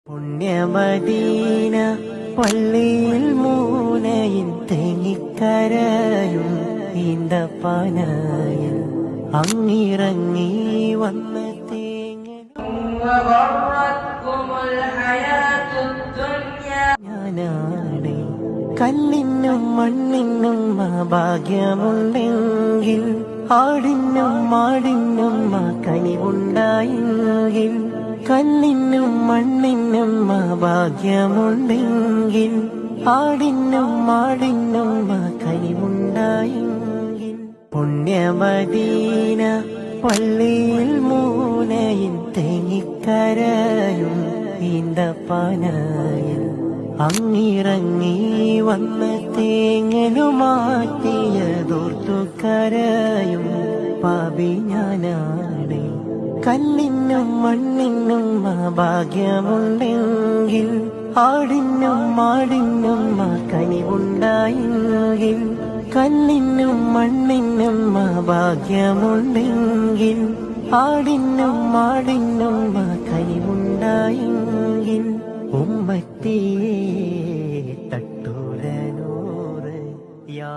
പുണ്യമദീന പള്ളിയിൽ മൂലയിൽ തേങ്ങിക്കരയും ഈന്തപ്പനയിൽ അങ്ങിറങ്ങി വന്ന ഞാനാണ് കല്ലിനും മണ്ണിനും ഭാഗ്യമുണ്ടെങ്കിൽ ആടിനും മാടിനും കനിവുണ്ടായെങ്കിൽ കല്ലിനും മണ്ണിനും ഭാഗ്യമുണ്ടെങ്കിൽ ആടിനും മാടിനും കനിവുണ്ടായെങ്കിൽ പുണ്യമദീന പള്ളിയിൽ മൂലയിൽ തേങ്ങിക്കരയും ഈന്തപ്പനയിൽ അങ്ങിറങ്ങി വന്ന തേങ്ങലുമാറ്റിയതോർത്തു കരയും പാപി ഞാനാണ് കല്ലിനും മണ്ണിനും ഭാഗ്യമുണ്ടെങ്കിൽ ആടിനും മാടിനും കനിവുണ്ടായെങ്കിൽ കല്ലിനും മണ്ണിനും ഭാഗ്യമുണ്ടെങ്കിൽ ആടിനും മാടിനും കനിവുണ്ടായെങ്കിൽ ഉമ്മത്തിയെ തട്ടൂരനൂറ് യാ